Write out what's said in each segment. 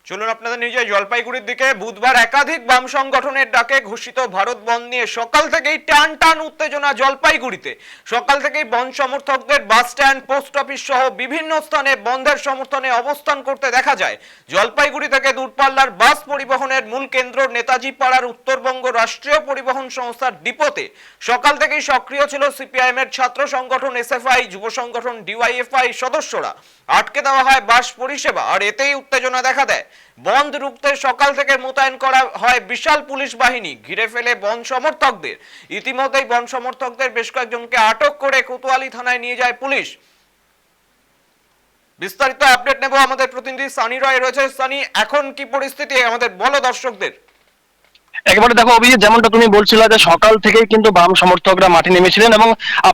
চলুন আপনাদের নিয়ে যাই জলপাইগুড়ির দিকে। বুধবার একাধিক বাম সংগঠনের ডাকে ঘোষিত ভারত বন্ধ নিয়ে সকাল থেকেই টান টান উত্তেজনা জলপাইগুড়িতে। সকাল থেকেই বন্ধ সমর্থকদের বাস স্ট্যান্ড, পোস্ট অফিস সহ বিভিন্ন স্থানে বন্ধের সমর্থনে অবস্থান করতে দেখা যায়। জলপাইগুড়ি থেকে দূরপাল্লার বাস পরিবহনের মূল কেন্দ্র নেতাজি পাড়ার উত্তরবঙ্গ রাষ্ট্রীয় পরিবহন সংস্থার ডিপোতে সকাল থেকেই সক্রিয় ছিল সিপিআইএম এর ছাত্র সংগঠন এসএফআই, যুব সংগঠন ডিওয়াইএফআই সদস্যরা। আটকে দেওয়া হয় বাস পরিষেবা, আর এতেই উত্তেজনা দেখা দেয়। বন্ধ রুখতে সকাল থেকে মোতায়েন করা হয় বিশাল পুলিশ বাহিনী। ঘিরে ফেলে বন্ধ সমর্থকদের। ইতিমধ্যেই বন্ধ সমর্থকদের বেশ কয়েকজনকে আটক করে কোতোয়ালি থানায় নিয়ে যায় পুলিশ। বিস্তারিত আপডেট নেব, আমাদের প্রতিনিধি সানি রয় রয়েছে। সানি, এখন কি পরিস্থিতি আমাদের বলো দর্শকদের। একেবারে দেখো অভিজিৎ, যেমনটা তুমি বলছিলে যে সকাল থেকেই কিন্তু বাম সমর্থকরা মাঠে নেমেছিলেন এবং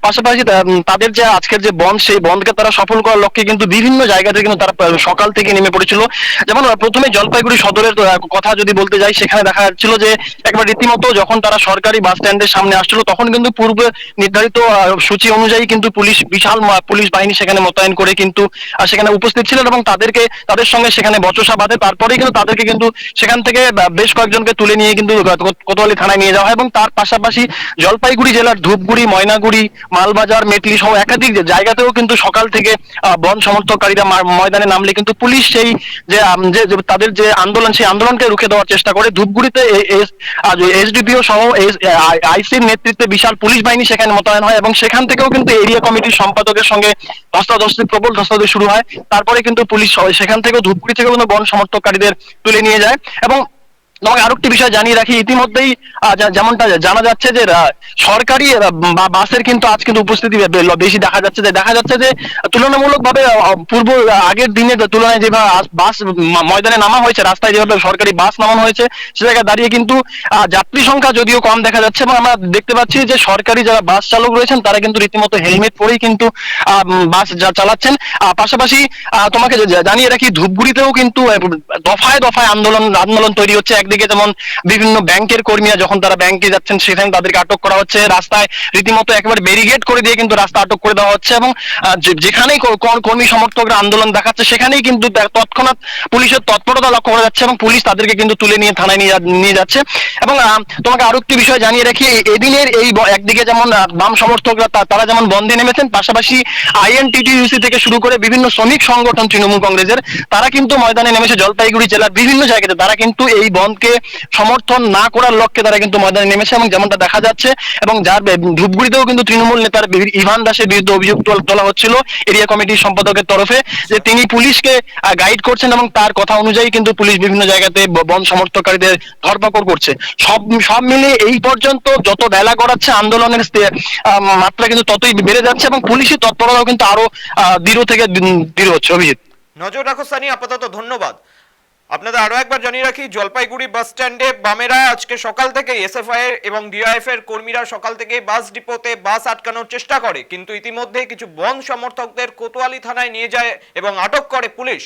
পাশাপাশি তাদের যে আজকের যে বন্ধ, সেই বন্ধকে তারা সফল করার লক্ষ্যে কিন্তু বিভিন্ন জায়গাতে কিন্তু তারা সকাল থেকে নেমে পড়েছিল। যেমন প্রথমে জলপাইগুড়ি সদরের কথা যদি বলতে যাই, সেখানে দেখা যাচ্ছিল যে একবার রীতিমতো যখন তারা সরকারি বাস স্ট্যান্ডের সামনে আসছিল, তখন কিন্তু পূর্বে নির্ধারিত সূচি অনুযায়ী কিন্তু পুলিশ, বিশাল পুলিশ বাহিনী সেখানে মোতায়েন করে কিন্তু সেখানে উপস্থিত ছিলেন এবং তাদের সঙ্গে সেখানে বচসা বাঁধে। তারপরেই কিন্তু তাদেরকে কিন্তু সেখান থেকে বেশ কয়েকজনকে তুলে নিয়ে কিন্তু কোতোয়ালি থানায় নিয়ে যাওয়া হয় এবং তার পাশাপাশি জলপাইগুড়ি জেলার ধূপগুড়ি, ময়নাগুড়ি, মালবাজার, মেটলি সহ একাধিক জায়গাতেও কিন্তু সকাল থেকে বন সমর্থককারীরা ময়দানে নামলে কিন্তু পুলিশ সেই যে তাদের যে আন্দোলন, সেই আন্দোলনকে রুখে দেওয়ার চেষ্টা করে। ধূপগুড়িতে এসডিপিও সহ আইসির নেতৃত্বে বিশাল পুলিশ বাহিনী সেখানে মোতায়েন হয় এবং সেখান থেকেও কিন্তু এরিয়া কমিটির সম্পাদকের সঙ্গে ধস্তাধস্তি, প্রবল ধস্তাধস্তি শুরু হয়। তারপরে কিন্তু পুলিশ সেখান থেকেও, ধূপগুড়ি থেকেও কিন্তু বন সমর্থককারীদের তুলে নিয়ে যায়। এবং তোমাকে আরেকটি বিষয় জানিয়ে রাখি, ইতিমধ্যেই যেমনটা জানা যাচ্ছে যে সরকারি বাসের কিন্তু আজ কিন্তু উপস্থিতি বেশি দেখা যাচ্ছে যে তুলনামূলকভাবে পূর্ব আগের দিনের তুলনায় যেভাবে বাস ময়দানে নামা হয়েছে, রাস্তায় যেভাবে সরকারি বাস নামানো হয়েছে, সে জায়গায় দাঁড়িয়ে কিন্তু যাত্রী সংখ্যা যদিও কম দেখা যাচ্ছে এবং আমরা দেখতে পাচ্ছি যে সরকারি যারা বাস চালক রয়েছেন তারা কিন্তু রীতিমতো হেলমেট পরেই কিন্তু বাস চালাচ্ছেন। পাশাপাশি তোমাকে জানিয়ে রাখি, ধূপগুড়িতেও কিন্তু দফায় দফায় আন্দোলন তৈরি হচ্ছে। একদিকে যেমন বিভিন্ন ব্যাংকের কর্মীরা যখন তারা ব্যাংকে যাচ্ছেন, সেখানে তাদেরকে আটক করা হচ্ছে, রাস্তায় রীতিমতো একেবারে ব্যারিকেড করে দিয়ে কিন্তু রাস্তা আটক করে দেওয়া হচ্ছে এবং যেখানেই কর্মী সমর্থকরা আন্দোলন দেখাচ্ছে সেখানেই কিন্তু তৎক্ষণাৎ পুলিশের তৎপরতা লক্ষ্য করা যাচ্ছে এবং পুলিশ তাদেরকে কিন্তু তুলে নিয়ে থানায় নিয়ে যাচ্ছে। এবং তোমাকে আরো একটি বিষয় জানিয়ে রাখি, এদিনের এই একদিকে যেমন বাম সমর্থকরা তারা যেমন বন্ধে নেমেছেন, পাশাপাশি আইএনটিটিইউসি থেকে শুরু করে বিভিন্ন শ্রমিক সংগঠন তৃণমূল কংগ্রেসের তারা কিন্তু ময়দানে নেমেছে। জলপাইগুড়ি জেলার বিভিন্ন জায়গাতে তারা কিন্তু এই বন্ধকে সমর্থন না করার লক্ষ্যে তারা কিন্তু ময়দানে নেমেছে এবং যেমনটা দেখা যাচ্ছে এবং যার ধূপগুড়িতেও কিন্তু তৃণমূল নেতার ইভান দাসের বিরুদ্ধে অভিযোগ তোলা হচ্ছিল এরিয়া কমিটির সম্পাদকের তরফে, যে তিনি পুলিশকে গাইড করছেন এবং তার কথা অনুযায়ী কিন্তু পুলিশ বিভিন্ন জায়গাতে বন্ধ সমর্থককারীদের ধরপাকড় করছে। সব মিলিয়ে এই পর্যন্ত যত বেলা গড়াচ্ছে, আন্দোলনের মাত্রা কিন্তু ততই বেড়ে যাচ্ছে এবং পুলিশের তৎপরতাও কিন্তু আরো দৃঢ় থেকে দৃঢ় হচ্ছে। অভিজিৎ, নজর রাখো সানি, আপাতত ধন্যবাদ। আপনাদের আরো একবার জানিয়ে রাখি, জলপাইগুড়ি বাস স্ট্যান্ডে বামেরা আজকে সকাল থেকে এসএফআই এবং ডিআইএফ এর কর্মীরা সকাল থেকে বাস ডিপোতে বাস আটকানোর চেষ্টা করে, কিন্তু ইতিমধ্যে কিছু বন্ধ সমর্থকদের কোতোয়ালি থানায় নিয়ে যায় এবং আটক করে পুলিশ।